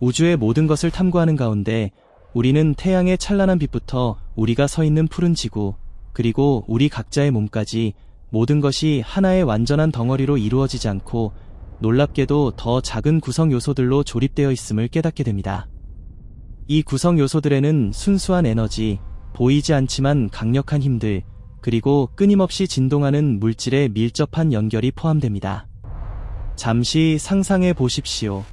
우주의 모든 것을 탐구하는 가운데 우리는 태양의 찬란한 빛부터 우리가 서 있는 푸른 지구, 그리고 우리 각자의 몸까지 모든 것이 하나의 완전한 덩어리로 이루어지지 않고 놀랍게도 더 작은 구성 요소들로 조립되어 있음을 깨닫게 됩니다. 이 구성 요소들에는 순수한 에너지, 보이지 않지만 강력한 힘들, 그리고 끊임없이 진동하는 물질의 밀접한 연결이 포함됩니다. 잠시 상상해 보십시오.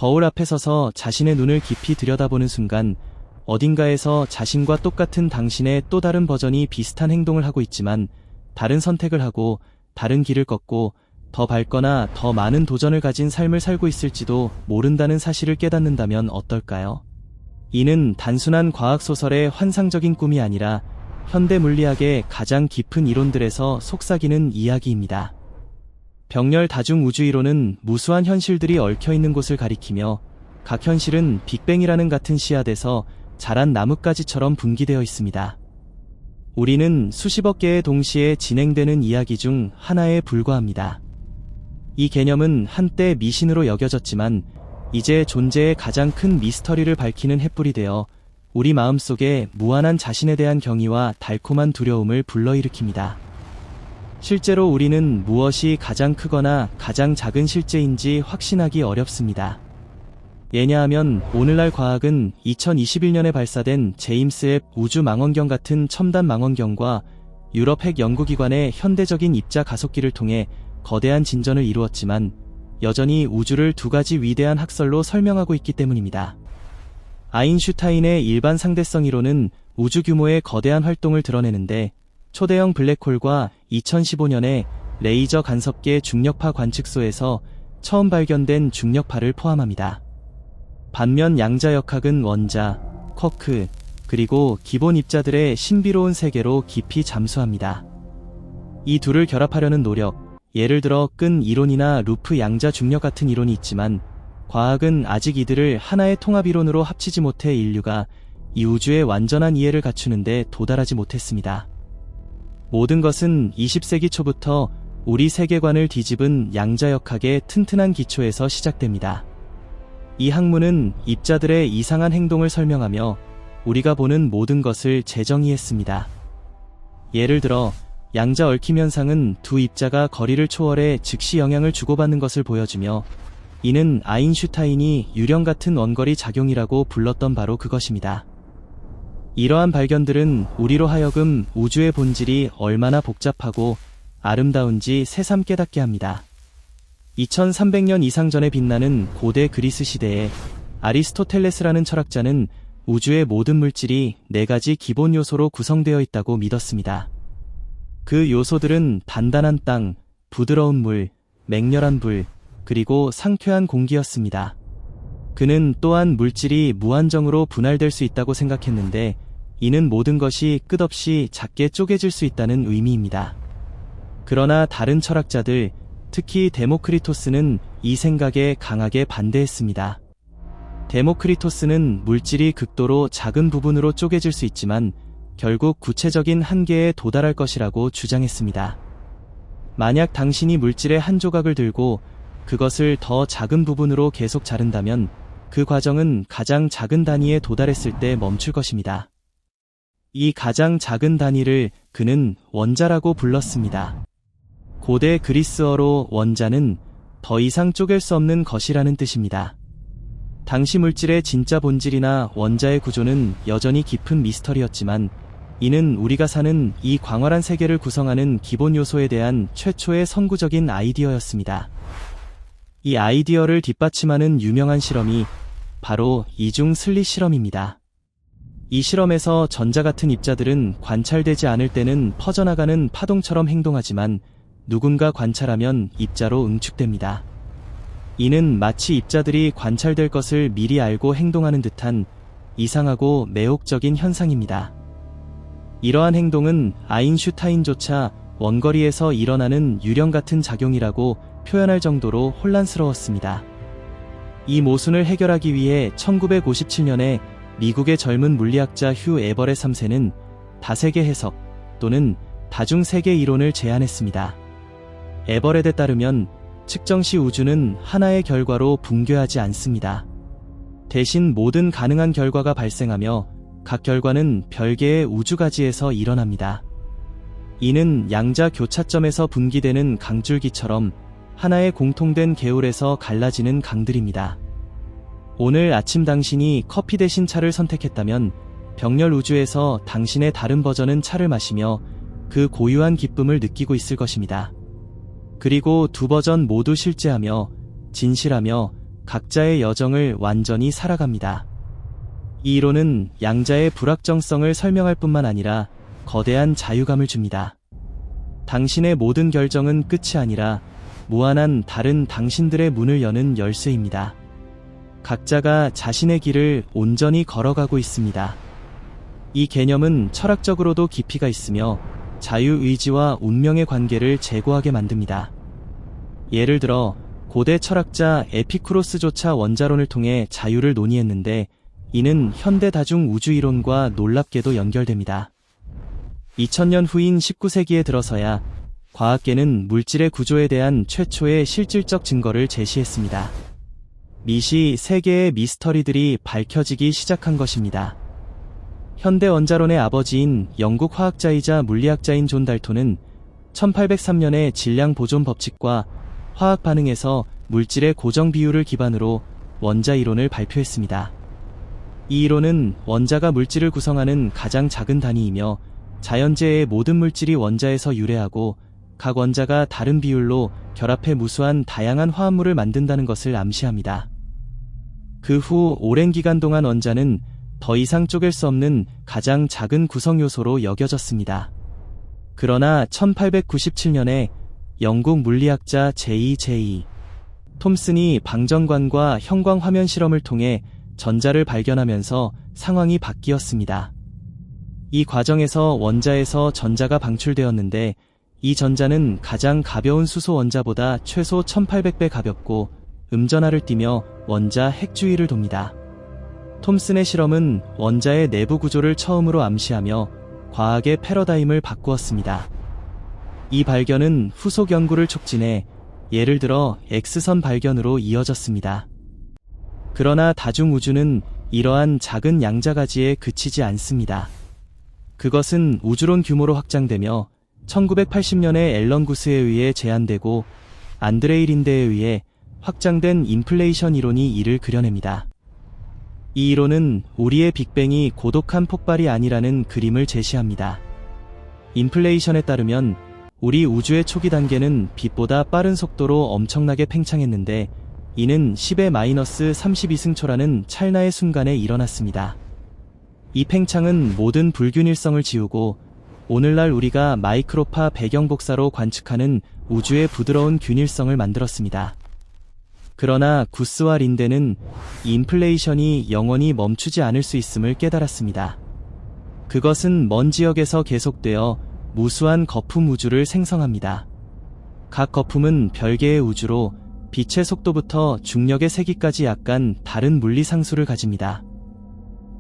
거울 앞에 서서 자신의 눈을 깊이 들여다보는 순간 어딘가에서 자신과 똑같은 당신의 또 다른 버전이 비슷한 행동을 하고 있지만 다른 선택을 하고 다른 길을 걷고 더 밝거나 더 많은 도전을 가진 삶을 살고 있을지도 모른다는 사실을 깨닫는다면 어떨까요? 이는 단순한 과학소설의 환상적인 꿈이 아니라 현대 물리학의 가장 깊은 이론들에서 속삭이는 이야기입니다. 병렬 다중 우주 이론은 무수한 현실들이 얽혀있는 곳을 가리키며 각 현실은 빅뱅이라는 같은 씨앗에서 자란 나뭇가지처럼 분기되어 있습니다. 우리는 수십억 개의 동시에 진행되는 이야기 중 하나에 불과합니다. 이 개념은 한때 미신으로 여겨졌지만 이제 존재의 가장 큰 미스터리를 밝히는 횃불이 되어 우리 마음속에 무한한 자신에 대한 경의와 달콤한 두려움을 불러일으킵니다. 실제로 우리는 무엇이 가장 크거나 가장 작은 실제인지 확신하기 어렵습니다. 왜냐하면 오늘날 과학은 2021년에 발사된 제임스 웹 우주 망원경 같은 첨단 망원경과 유럽 핵 연구기관의 현대적인 입자 가속기를 통해 거대한 진전을 이루었지만 여전히 우주를 두 가지 위대한 학설로 설명하고 있기 때문입니다. 아인슈타인의 일반 상대성 이론은 우주 규모의 거대한 활동을 드러내는데 초대형 블랙홀과 2015년에 레이저 간섭계 중력파 관측소에서 처음 발견된 중력파를 포함합니다. 반면 양자역학은 원자, 쿼크, 그리고 기본 입자들의 신비로운 세계로 깊이 잠수합니다. 이 둘을 결합하려는 노력, 예를 들어 끈 이론이나 루프 양자 중력 같은 이론이 있지만 과학은 아직 이들을 하나의 통합 이론으로 합치지 못해 인류가 이 우주의 완전한 이해를 갖추는데 도달하지 못했습니다. 모든 것은 20세기 초부터 우리 세계관을 뒤집은 양자역학의 튼튼한 기초에서 시작됩니다. 이 학문은 입자들의 이상한 행동을 설명하며 우리가 보는 모든 것을 재정의했습니다. 예를 들어 양자 얽힘 현상은 두 입자가 거리를 초월해 즉시 영향을 주고받는 것을 보여주며 이는 아인슈타인이 유령 같은 원거리 작용이라고 불렀던 바로 그것입니다. 이러한 발견들은 우리로 하여금 우주의 본질이 얼마나 복잡하고 아름다운지 새삼 깨닫게 합니다. 2300년 이상 전에 빛나는 고대 그리스 시대에 아리스토텔레스라는 철학자는 우주의 모든 물질이 4가지 기본 요소로 구성되어 있다고 믿었습니다. 그 요소들은 단단한 땅, 부드러운 물, 맹렬한 불, 그리고 상쾌한 공기였습니다. 그는 또한 물질이 무한정으로 분할될 수 있다고 생각했는데 이는 모든 것이 끝없이 작게 쪼개질 수 있다는 의미입니다. 그러나 다른 철학자들, 특히 데모크리토스는 이 생각에 강하게 반대했습니다. 데모크리토스는 물질이 극도로 작은 부분으로 쪼개질 수 있지만 결국 구체적인 한계에 도달할 것이라고 주장했습니다. 만약 당신이 물질의 한 조각을 들고 그것을 더 작은 부분으로 계속 자른다면 그 과정은 가장 작은 단위에 도달했을 때 멈출 것입니다. 이 가장 작은 단위를 그는 원자라고 불렀습니다. 고대 그리스어로 원자는 더 이상 쪼갤 수 없는 것이라는 뜻입니다. 당시 물질의 진짜 본질이나 원자의 구조는 여전히 깊은 미스터리였지만 이는 우리가 사는 이 광활한 세계를 구성하는 기본 요소에 대한 최초의 선구적인 아이디어였습니다. 이 아이디어를 뒷받침하는 유명한 실험이 바로 이중 슬릿 실험입니다. 이 실험에서 전자 같은 입자들은 관찰되지 않을 때는 퍼져나가는 파동처럼 행동하지만 누군가 관찰하면 입자로 응축됩니다. 이는 마치 입자들이 관찰될 것을 미리 알고 행동하는 듯한 이상하고 매혹적인 현상입니다. 이러한 행동은 아인슈타인조차 원거리에서 일어나는 유령 같은 작용이라고 표현할 정도로 혼란스러웠습니다. 이 모순을 해결하기 위해 1957년에 미국의 젊은 물리학자 휴 에버렛 3세는 다세계 해석 또는 다중세계 이론을 제안했습니다. 에버렛에 따르면 측정 시 우주는 하나의 결과로 붕괴하지 않습니다. 대신 모든 가능한 결과가 발생하며 각 결과는 별개의 우주가지에서 일어납니다. 이는 양자 교차점에서 분기되는 강줄기처럼 하나의 공통된 개울에서 갈라지는 강들입니다. 오늘 아침 당신이 커피 대신 차를 선택했다면 병렬 우주에서 당신의 다른 버전은 차를 마시며 그 고유한 기쁨을 느끼고 있을 것입니다. 그리고 두 버전 모두 실제하며 진실하며 각자의 여정을 완전히 살아갑니다. 이 이론은 양자의 불확정성을 설명할 뿐만 아니라 거대한 자유감을 줍니다. 당신의 모든 결정은 끝이 아니라 무한한 다른 당신들의 문을 여는 열쇠입니다. 각자가 자신의 길을 온전히 걸어가고 있습니다. 이 개념은 철학적으로도 깊이가 있으며 자유의지와 운명의 관계를 제고하게 만듭니다. 예를 들어 고대 철학자 에피쿠로스조차 원자론을 통해 자유를 논의했는데 이는 현대 다중 우주이론과 놀랍게도 연결됩니다. 2000년 후인 19세기에 들어서야 과학계는 물질의 구조에 대한 최초의 실질적 증거를 제시했습니다. 미시 세계의 미스터리들이 밝혀지기 시작한 것입니다. 현대 원자론의 아버지인 영국 화학자이자 물리학자인 존 달톤은 1803년에 질량 보존 법칙과 화학 반응에서 물질의 고정 비율을 기반으로 원자 이론을 발표했습니다. 이 이론은 원자가 물질을 구성하는 가장 작은 단위이며 자연재해의 모든 물질이 원자에서 유래하고 각 원자가 다른 비율로 결합해 무수한 다양한 화합물을 만든다는 것을 암시합니다. 그 후 오랜 기간 동안 원자는 더 이상 쪼갤 수 없는 가장 작은 구성 요소로 여겨졌습니다. 그러나 1897년에 영국 물리학자 J. 톰슨이 방정관과 형광 화면 실험을 통해 전자를 발견하면서 상황이 바뀌었습니다. 이 과정에서 원자에서 전자가 방출되었는데 이 전자는 가장 가벼운 수소 원자보다 최소 1800배 가볍고 음전하를 띠며 원자 핵주위를 돕니다. 톰슨의 실험은 원자의 내부 구조를 처음으로 암시하며 과학의 패러다임을 바꾸었습니다. 이 발견은 후속 연구를 촉진해 예를 들어 X선 발견으로 이어졌습니다. 그러나 다중우주는 이러한 작은 양자가지에 그치지 않습니다. 그것은 우주론 규모로 확장되며 1980년에 앨런 구스에 의해 제안되고 안드레이 린데에 의해 확장된 인플레이션 이론이 이를 그려냅니다. 이 이론은 우리의 빅뱅이 고독한 폭발이 아니라는 그림을 제시합니다. 인플레이션에 따르면 우리 우주의 초기 단계는 빛보다 빠른 속도로 엄청나게 팽창했는데 이는 10의 마이너스 32승초라는 찰나의 순간에 일어났습니다. 이 팽창은 모든 불균일성을 지우고 오늘날 우리가 마이크로파 배경 복사로 관측하는 우주의 부드러운 균일성을 만들었습니다. 그러나 구스와 린데는 이 인플레이션이 영원히 멈추지 않을 수 있음을 깨달았습니다. 그것은 먼 지역에서 계속되어 무수한 거품 우주를 생성합니다. 각 거품은 별개의 우주로 빛의 속도부터 중력의 세기까지 약간 다른 물리 상수를 가집니다.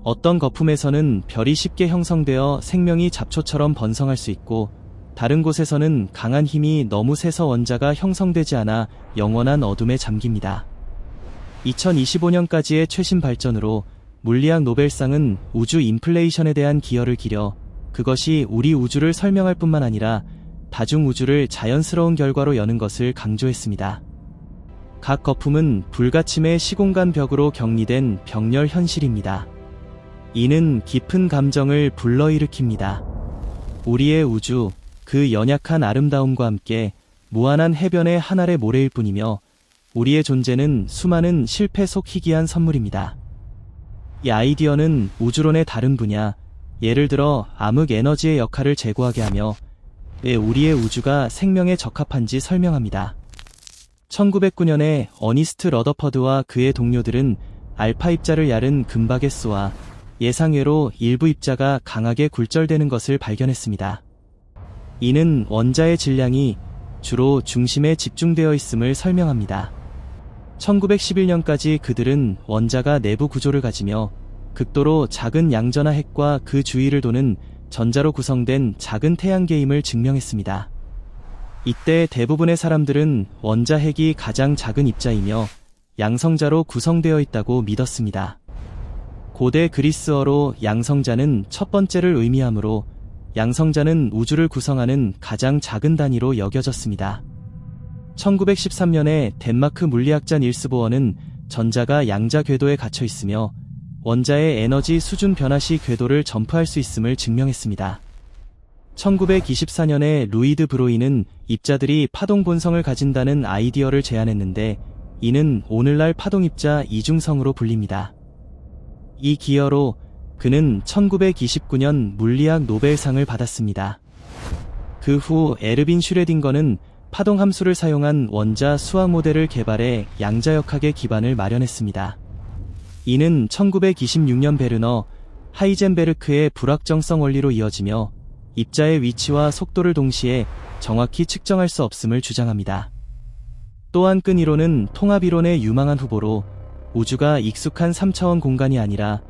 어떤 거품에서는 별이 쉽게 형성되어 생명이 잡초처럼 번성할 수 있고 다른 곳에서는 강한 힘이 너무 세서 원자가 형성되지 않아 영원한 어둠에 잠깁니다. 2025년까지의 최신 발전으로 물리학 노벨상은 우주 인플레이션에 대한 기여를 기려 그것이 우리 우주를 설명할 뿐만 아니라 다중우주를 자연스러운 결과로 여는 것을 강조했습니다. 각 거품은 불가침의 시공간 벽으로 격리된 병렬 현실입니다. 이는 깊은 감정을 불러일으킵니다. 우리의 우주, 그 연약한 아름다움과 함께 무한한 해변의 한 알의 모래일 뿐이며 우리의 존재는 수많은 실패 속 희귀한 선물입니다. 이 아이디어는 우주론의 다른 분야, 예를 들어 암흑 에너지의 역할을 제고하게 하며 왜 우리의 우주가 생명에 적합한지 설명합니다. 1909년에 어니스트 러더퍼드와 그의 동료들은 알파 입자를 야른 금박에스와 예상외로 일부 입자가 강하게 굴절되는 것을 발견했습니다. 이는 원자의 질량이 주로 중심에 집중되어 있음을 설명합니다. 1911년까지 그들은 원자가 내부 구조를 가지며 극도로 작은 양전하 핵과 그 주위를 도는 전자로 구성된 작은 태양계임을 증명했습니다. 이때 대부분의 사람들은 원자 핵이 가장 작은 입자이며 양성자로 구성되어 있다고 믿었습니다. 고대 그리스어로 양성자는 첫 번째를 의미하므로 양성자는 우주를 구성하는 가장 작은 단위로 여겨졌습니다. 1913년에 덴마크 물리학자 닐스 보어는 전자가 양자 궤도에 갇혀 있으며 원자의 에너지 수준 변화 시 궤도를 점프할 수 있음을 증명했습니다. 1924년에 루이드 브로이는 입자들이 파동 본성을 가진다는 아이디어를 제안했는데 이는 오늘날 파동입자 이중성으로 불립니다. 이 기여로 그는 1929년 물리학 노벨상을 받았습니다. 그 후 에르빈 슈레딩거는 파동 함수를 사용한 원자 수학 모델을 개발해 양자역학의 기반을 마련했습니다. 이는 1926년 베르너 하이젠베르크의 불확정성 원리로 이어지며 입자의 위치와 속도를 동시에 정확히 측정할 수 없음을 주장합니다. 또한 끈 이론은 통합이론의 유망한 후보로 우주가 익숙한 3차원 공간이 아니라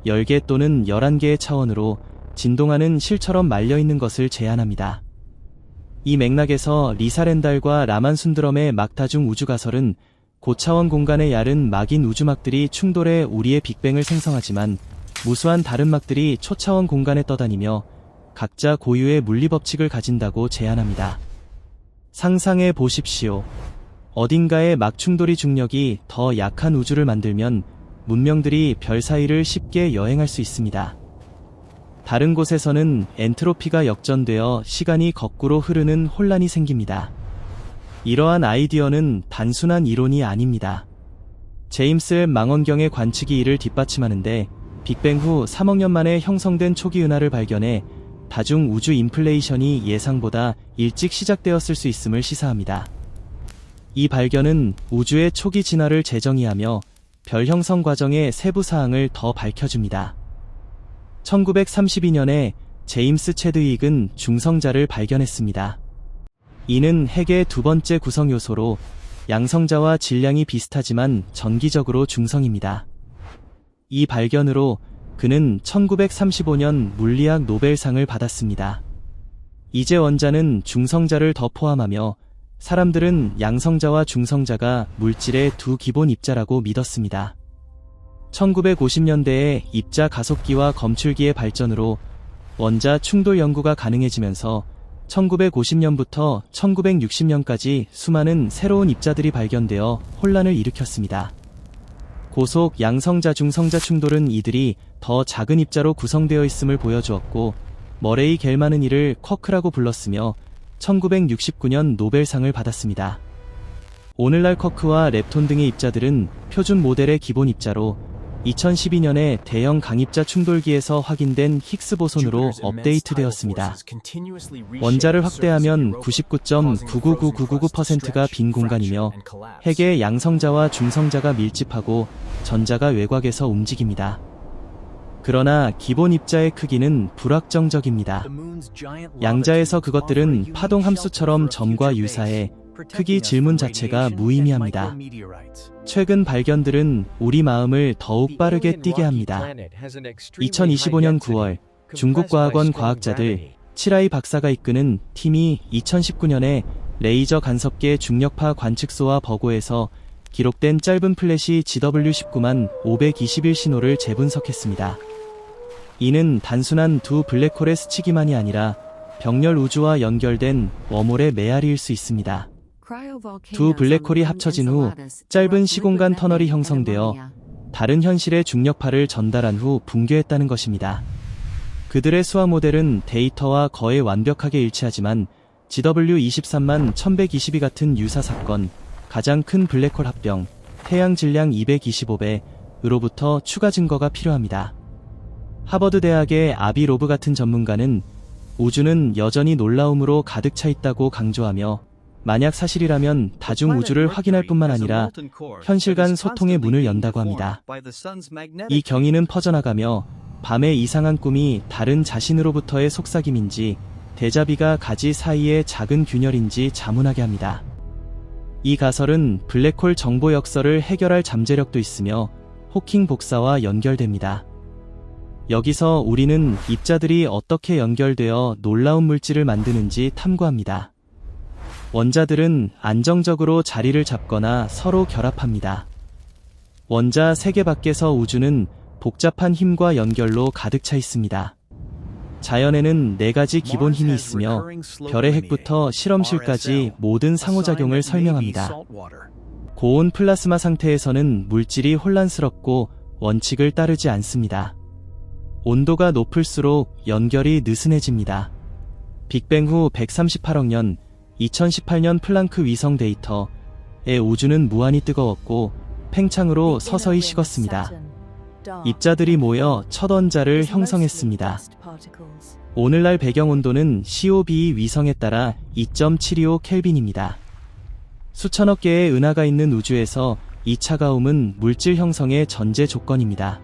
10개 또는 11개의 차원으로 진동하는 실처럼 말려있는 것을 제안합니다. 이 맥락에서 리사 렌달과 라만 순드럼의 막다중 우주가설은 고차원 공간의 얇은 막인 우주막들이 충돌해 우리의 빅뱅을 생성하지만 무수한 다른 막들이 초차원 공간에 떠다니며 각자 고유의 물리법칙을 가진다고 제안합니다. 상상해 보십시오. 어딘가에 막 충돌이 중력이 더 약한 우주를 만들면 문명들이 별 사이를 쉽게 여행할 수 있습니다. 다른 곳에서는 엔트로피가 역전되어 시간이 거꾸로 흐르는 혼란이 생깁니다. 이러한 아이디어는 단순한 이론이 아닙니다. 제임스 웹 망원경의 관측이 이를 뒷받침하는데 빅뱅 후 3억 년 만에 형성된 초기 은하를 발견해 다중 우주 인플레이션이 예상보다 일찍 시작되었을 수 있음을 시사합니다. 이 발견은 우주의 초기 진화를 재정의하며 별 형성 과정의 세부 사항을 더 밝혀줍니다. 1932년에 제임스 체드윅은 중성자를 발견했습니다. 이는 핵의 두 번째 구성 요소로 양성자와 질량이 비슷하지만 전기적으로 중성입니다. 이 발견으로 그는 1935년 물리학 노벨상을 받았습니다. 이제 원자는 중성자를 더 포함하며 사람들은 양성자와 중성자가 물질의 두 기본 입자라고 믿었습니다. 1950년대에 입자 가속기와 검출기의 발전으로 원자 충돌 연구가 가능해지면서 1950년부터 1960년까지 수많은 새로운 입자들이 발견되어 혼란을 일으켰습니다. 고속 양성자 중성자 충돌은 이들이 더 작은 입자로 구성되어 있음을 보여주었고 머레이 겔만은 이를 쿼크라고 불렀으며 1969년 노벨상을 받았습니다. 오늘날 쿼크와 렙톤 등의 입자들은 표준 모델의 기본 입자로 2012년에 대형 강입자 충돌기에서 확인된 힉스 보손으로 업데이트되었습니다. 원자를 확대하면 99.999999%가 빈 공간이며 핵의 양성자와 중성자가 밀집하고 전자가 외곽에서 움직입니다. 그러나 기본 입자의 크기는 불확정적입니다. 양자에서 그것들은 파동 함수처럼 점과 유사해 크기 질문 자체가 무의미합니다. 최근 발견들은 우리 마음을 더욱 빠르게 뛰게 합니다. 2025년 9월 중국 과학원 과학자들 칠아이 박사가 이끄는 팀이 2019년에 레이저 간섭계 중력파 관측소와 버고에서 기록된 짧은 플래시 GW19만 521 신호를 재분석했습니다. 이는 단순한 두 블랙홀의 스치기만이 아니라 병렬 우주와 연결된 웜홀의 메아리일 수 있습니다. 두 블랙홀이 합쳐진 후 짧은 시공간 터널이 형성되어 다른 현실의 중력파를 전달한 후 붕괴했다는 것입니다. 그들의 수학 모델은 데이터와 거의 완벽하게 일치하지만 GW23만 1122 같은 유사 사건, 가장 큰 블랙홀 합병, 태양 질량 225배으로부터 추가 증거가 필요합니다. 하버드 대학의 아비 로브 같은 전문가는 우주는 여전히 놀라움으로 가득 차 있다고 강조하며 만약 사실이라면 다중 우주를 확인할 뿐만 아니라 현실 간 소통의 문을 연다고 합니다. 이 경위는 퍼져나가며 밤의 이상한 꿈이 다른 자신으로부터의 속삭임인지 데자비가 가지 사이의 작은 균열인지 자문하게 합니다. 이 가설은 블랙홀 정보 역설을 해결할 잠재력도 있으며 호킹 복사와 연결됩니다. 여기서 우리는 입자들이 어떻게 연결되어 놀라운 물질을 만드는지 탐구합니다. 원자들은 안정적으로 자리를 잡거나 서로 결합합니다. 원자 세계 밖에서 우주는 복잡한 힘과 연결로 가득 차 있습니다. 자연에는 4가지 기본 힘이 있으며 별의 핵부터 실험실까지 모든 상호작용을 설명합니다. 고온 플라스마 상태에서는 물질이 혼란스럽고 원칙을 따르지 않습니다. 온도가 높을수록 연결이 느슨해집니다. 빅뱅 후 138억 년, 2018년 플랑크 위성 데이터에 우주는 무한히 뜨거웠고 팽창으로 서서히 식었습니다. 입자들이 모여 첫 원자를 형성했습니다. 오늘날 배경 온도는 COB 위성에 따라 2.725 켈빈입니다. 수천억 개의 은하가 있는 우주에서 이 차가움은 물질 형성의 전제 조건입니다.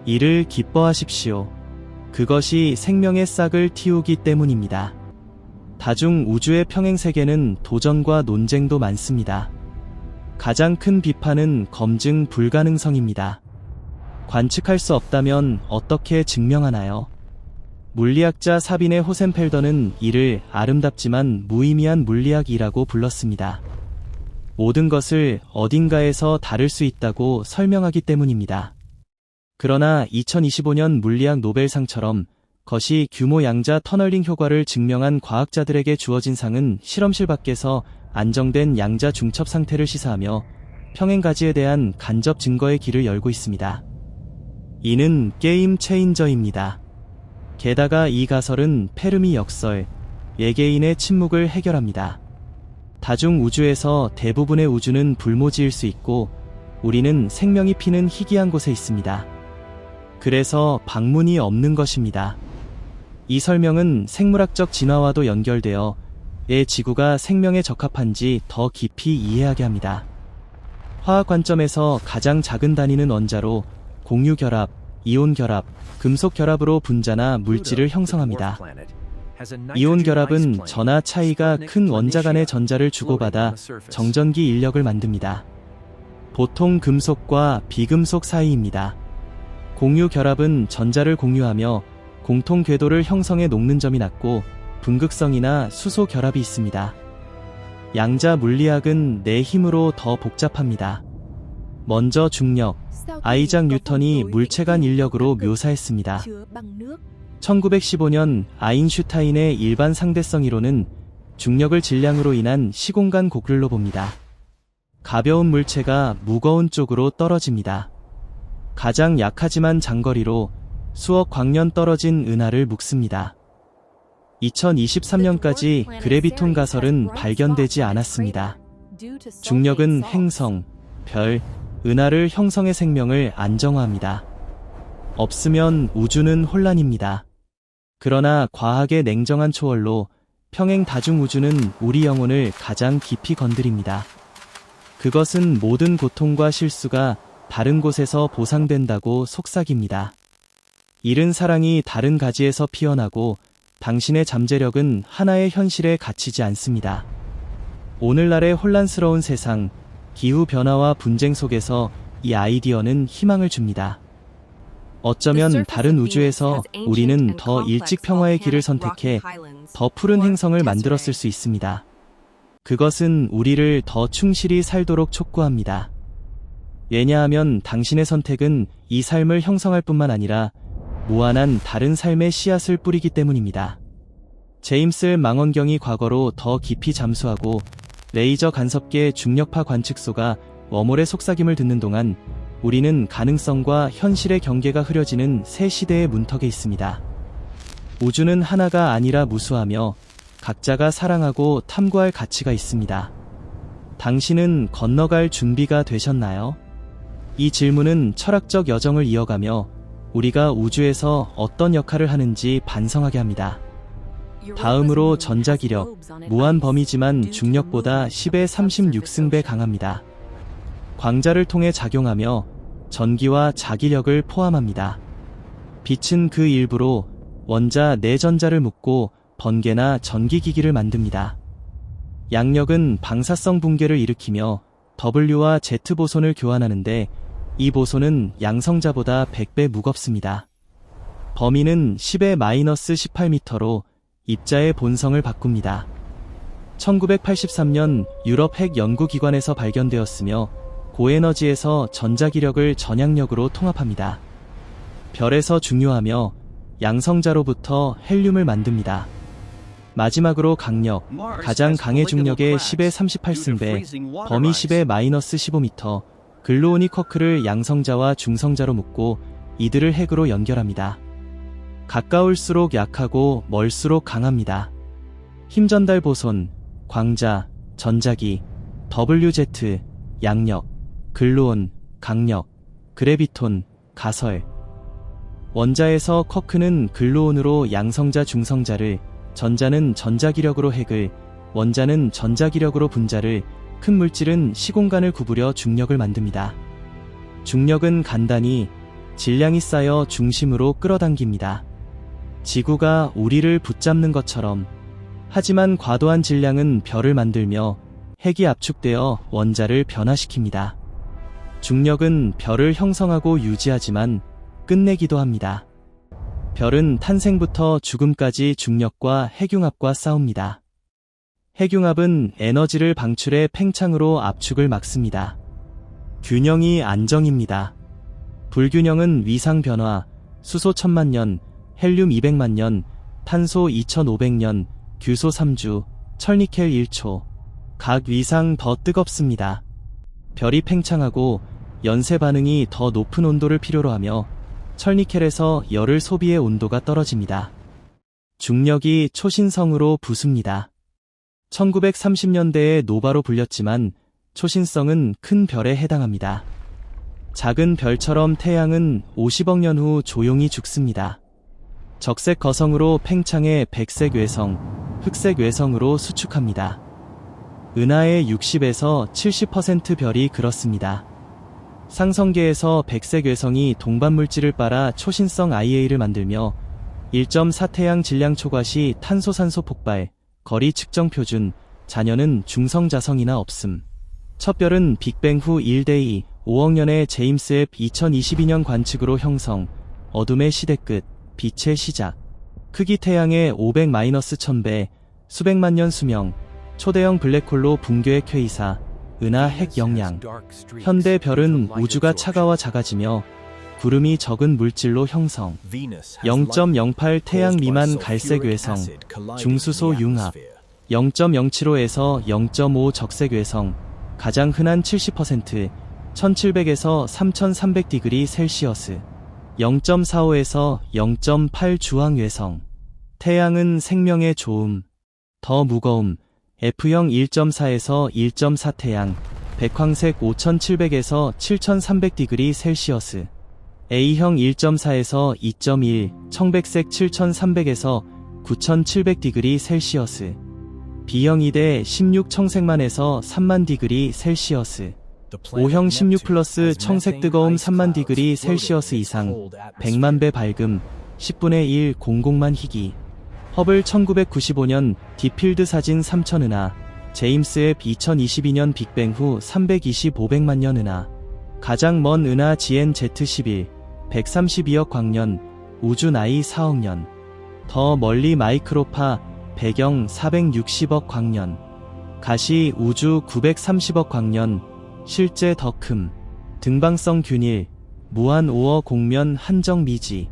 이를 기뻐하십시오. 그것이 생명의 싹을 틔우기 때문입니다. 다중 우주의 평행 세계는 도전과 논쟁도 많습니다. 가장 큰 비판은 검증 불가능성입니다. 관측할 수 없다면 어떻게 증명하나요? 물리학자 사빈의 호센펠더는 이를 아름답지만 무의미한 물리학이라고 불렀습니다. 모든 것을 어딘가에서 다룰 수 있다고 설명하기 때문입니다. 그러나 2025년 물리학 노벨상처럼 거시 규모 양자 터널링 효과를 증명한 과학자들에게 주어진 상은 실험실 밖에서 안정된 양자 중첩 상태를 시사하며 평행 가지에 대한 간접 증거의 길을 열고 있습니다. 이는 게임 체인저입니다. 게다가 이 가설은 페르미 역설, 외계인의 침묵을 해결합니다. 다중 우주에서 대부분의 우주는 불모지일 수 있고 우리는 생명이 피는 희귀한 곳에 있습니다. 그래서 방문이 없는 것입니다. 이 설명은 생물학적 진화와도 연결되어 왜 지구가 생명에 적합한지 더 깊이 이해하게 합니다. 화학 관점에서 가장 작은 단위는 원자로 공유 결합, 이온 결합, 금속 결합으로 분자나 물질을 형성합니다. 이온 결합은 전하 차이가 큰 원자 간의 전자를 주고받아 정전기 인력을 만듭니다. 보통 금속과 비금속 사이입니다. 공유 결합은 전자를 공유하며 공통 궤도를 형성해 녹는 점이 낮고 분극성이나 수소 결합이 있습니다. 양자 물리학은 내 힘으로 더 복잡합니다. 먼저 중력, 아이작 뉴턴이 물체간 인력으로 묘사했습니다. 1915년 아인슈타인의 일반 상대성 이론은 중력을 질량으로 인한 시공간 고글로 봅니다. 가벼운 물체가 무거운 쪽으로 떨어집니다. 가장 약하지만 장거리로 수억 광년 떨어진 은하를 묶습니다. 2023년까지 그래비톤 가설은 발견되지 않았습니다. 중력은 행성, 별, 은하를 형성해 생명을 안정화합니다. 없으면 우주는 혼란입니다. 그러나 과학의 냉정한 초월로 평행 다중 우주는 우리 영혼을 가장 깊이 건드립니다. 그것은 모든 고통과 실수가 다른 곳에서 보상된다고 속삭입니다. 잃은 사랑이 다른 가지에서 피어나고 당신의 잠재력은 하나의 현실에 갇히지 않습니다. 오늘날의 혼란스러운 세상, 기후변화와 분쟁 속에서 이 아이디어는 희망을 줍니다. 어쩌면 다른 우주에서 우리는 더 일찍 평화의 길을 선택해 더 푸른 행성을 만들었을 수 있습니다. 그것은 우리를 더 충실히 살도록 촉구합니다. 왜냐하면 당신의 선택은 이 삶을 형성할 뿐만 아니라 무한한 다른 삶의 씨앗을 뿌리기 때문입니다. 제임스 망원경이 과거로 더 깊이 잠수하고 레이저 간섭계 중력파 관측소가 웜홀의 속삭임을 듣는 동안 우리는 가능성과 현실의 경계가 흐려지는 새 시대의 문턱에 있습니다. 우주는 하나가 아니라 무수하며 각자가 사랑하고 탐구할 가치가 있습니다. 당신은 건너갈 준비가 되셨나요? 이 질문은 철학적 여정을 이어가며 우리가 우주에서 어떤 역할을 하는지 반성하게 합니다. 다음으로 전자기력, 무한 범위지만 중력보다 10의 36승배 강합니다. 광자를 통해 작용하며 전기와 자기력을 포함합니다. 빛은 그 일부로 원자 내전자를 묶고 번개나 전기기기를 만듭니다. 양력은 방사성 붕괴를 일으키며 W와 Z 보손을 교환하는데 이 보손은 양성자보다 100배 무겁습니다. 범위는 10의 마이너스 18m로 입자의 본성을 바꿉니다. 1983년 유럽 핵연구기관에서 발견되었으며 고에너지에서 전자기력을 전향력으로 통합합니다. 별에서 중요하며 양성자로부터 헬륨을 만듭니다. 마지막으로 강력, 가장 강의 중력의 10의 38승배, 범위 10의 마이너스 15m, 글루오니 쿼크를 양성자와 중성자로 묶고 이들을 핵으로 연결합니다. 가까울수록 약하고 멀수록 강합니다. 힘전달 보손, 광자, 전자기, WZ, 양력, 글루온, 강력, 그래비톤, 가설. 원자에서 쿼크는 글루온으로 양성자 중성자를, 전자는 전자기력으로 핵을, 원자는 전자기력으로 분자를, 큰 물질은 시공간을 구부려 중력을 만듭니다. 중력은 간단히 질량이 쌓여 중심으로 끌어당깁니다. 지구가 우리를 붙잡는 것처럼. 하지만 과도한 질량은 별을 만들며 핵이 압축되어 원자를 변화시킵니다. 중력은 별을 형성하고 유지하지만 끝내기도 합니다. 별은 탄생부터 죽음까지 중력과 핵융합과 싸웁니다. 핵융합은 에너지를 방출해 팽창으로 압축을 막습니다. 균형이 안정입니다. 불균형은 위상 변화, 수소 1000만년, 헬륨 200만년, 탄소 2500년, 규소 3주, 철니켈 1초. 각 위상 더 뜨겁습니다. 별이 팽창하고 연쇄 반응이 더 높은 온도를 필요로 하며 철니켈에서 열을 소비해 온도가 떨어집니다. 중력이 초신성으로 부숩니다. 1930년대에 노바로 불렸지만 초신성은 큰 별에 해당합니다. 작은 별처럼 태양은 50억 년 후 조용히 죽습니다. 적색 거성으로 팽창해 백색 외성, 흑색 외성으로 수축합니다. 은하의 60에서 70% 별이 그렇습니다. 상성계에서 백색 외성이 동반물질을 빨아 초신성 IA를 만들며 1.4태양 질량 초과 시 탄소산소 폭발, 거리 측정 표준, 잔여는 중성자성이나 없음. 첫 별은 빅뱅 후 1대2, 5억 년의 제임스 앱 2022년 관측으로 형성, 어둠의 시대 끝, 빛의 시작. 크기 태양의 500-1000배, 수백만 년 수명, 초대형 블랙홀로 붕괴의 쾌이사, 은하 핵 영양. 현대 별은 우주가 차가워 작아지며 구름이 적은 물질로 형성. 0.08 태양 미만 갈색 외성, 중수소 융합. 0.075에서 0.5 적색 외성, 가장 흔한 70%, 1700에서 3300디그리 셀시어스. 0.45에서 0.8 주황 외성. 태양은 생명의 조음. 더 무거움. F형 1.4에서 1.4 태양, 백황색 5700에서 7300디그리 셀시어스. A형 1.4에서 2.1, 청백색 7300에서 9700디그리 셀시어스. B형 2대 16 청색만에서 3만 디그리 셀시어스. O형 16 플러스 청색 뜨거움 3만 디그리 셀시어스 이상, 100만 배 밝음, 10분의 1 00만 희귀. 허블 1995년 딥필드 사진 3000 은하, 제임스 앱 2022년 빅뱅 후 325백만 년 은하. 가장 먼 은하 GN-Z11, 132억 광년, 우주 나이 4억 년. 더 멀리 마이크로파, 배경 460억 광년. 가시 우주 930억 광년, 실제 더 큼. 등방성 균일, 무한 5억 공면 한정 미지.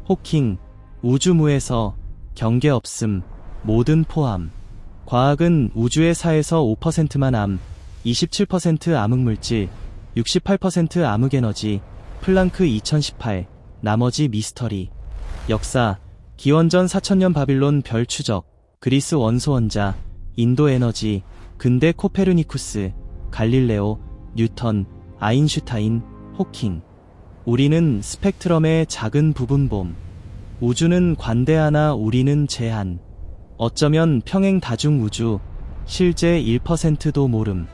호킹, 우주무에서 경계 없음, 모든 포함. 과학은 우주의 4에서 5%만 암, 27% 암흑물질, 68% 암흑에너지. 플랑크 2018, 나머지 미스터리. 역사, 기원전 4000년 바빌론 별 추적, 그리스 원소원자, 인도 에너지, 근대 코페르니쿠스, 갈릴레오, 뉴턴, 아인슈타인, 호킹. 우리는 스펙트럼의 작은 부분봄. 우주는 관대하나 우리는 제한. 어쩌면 평행 다중 우주, 실제 1%도 모름.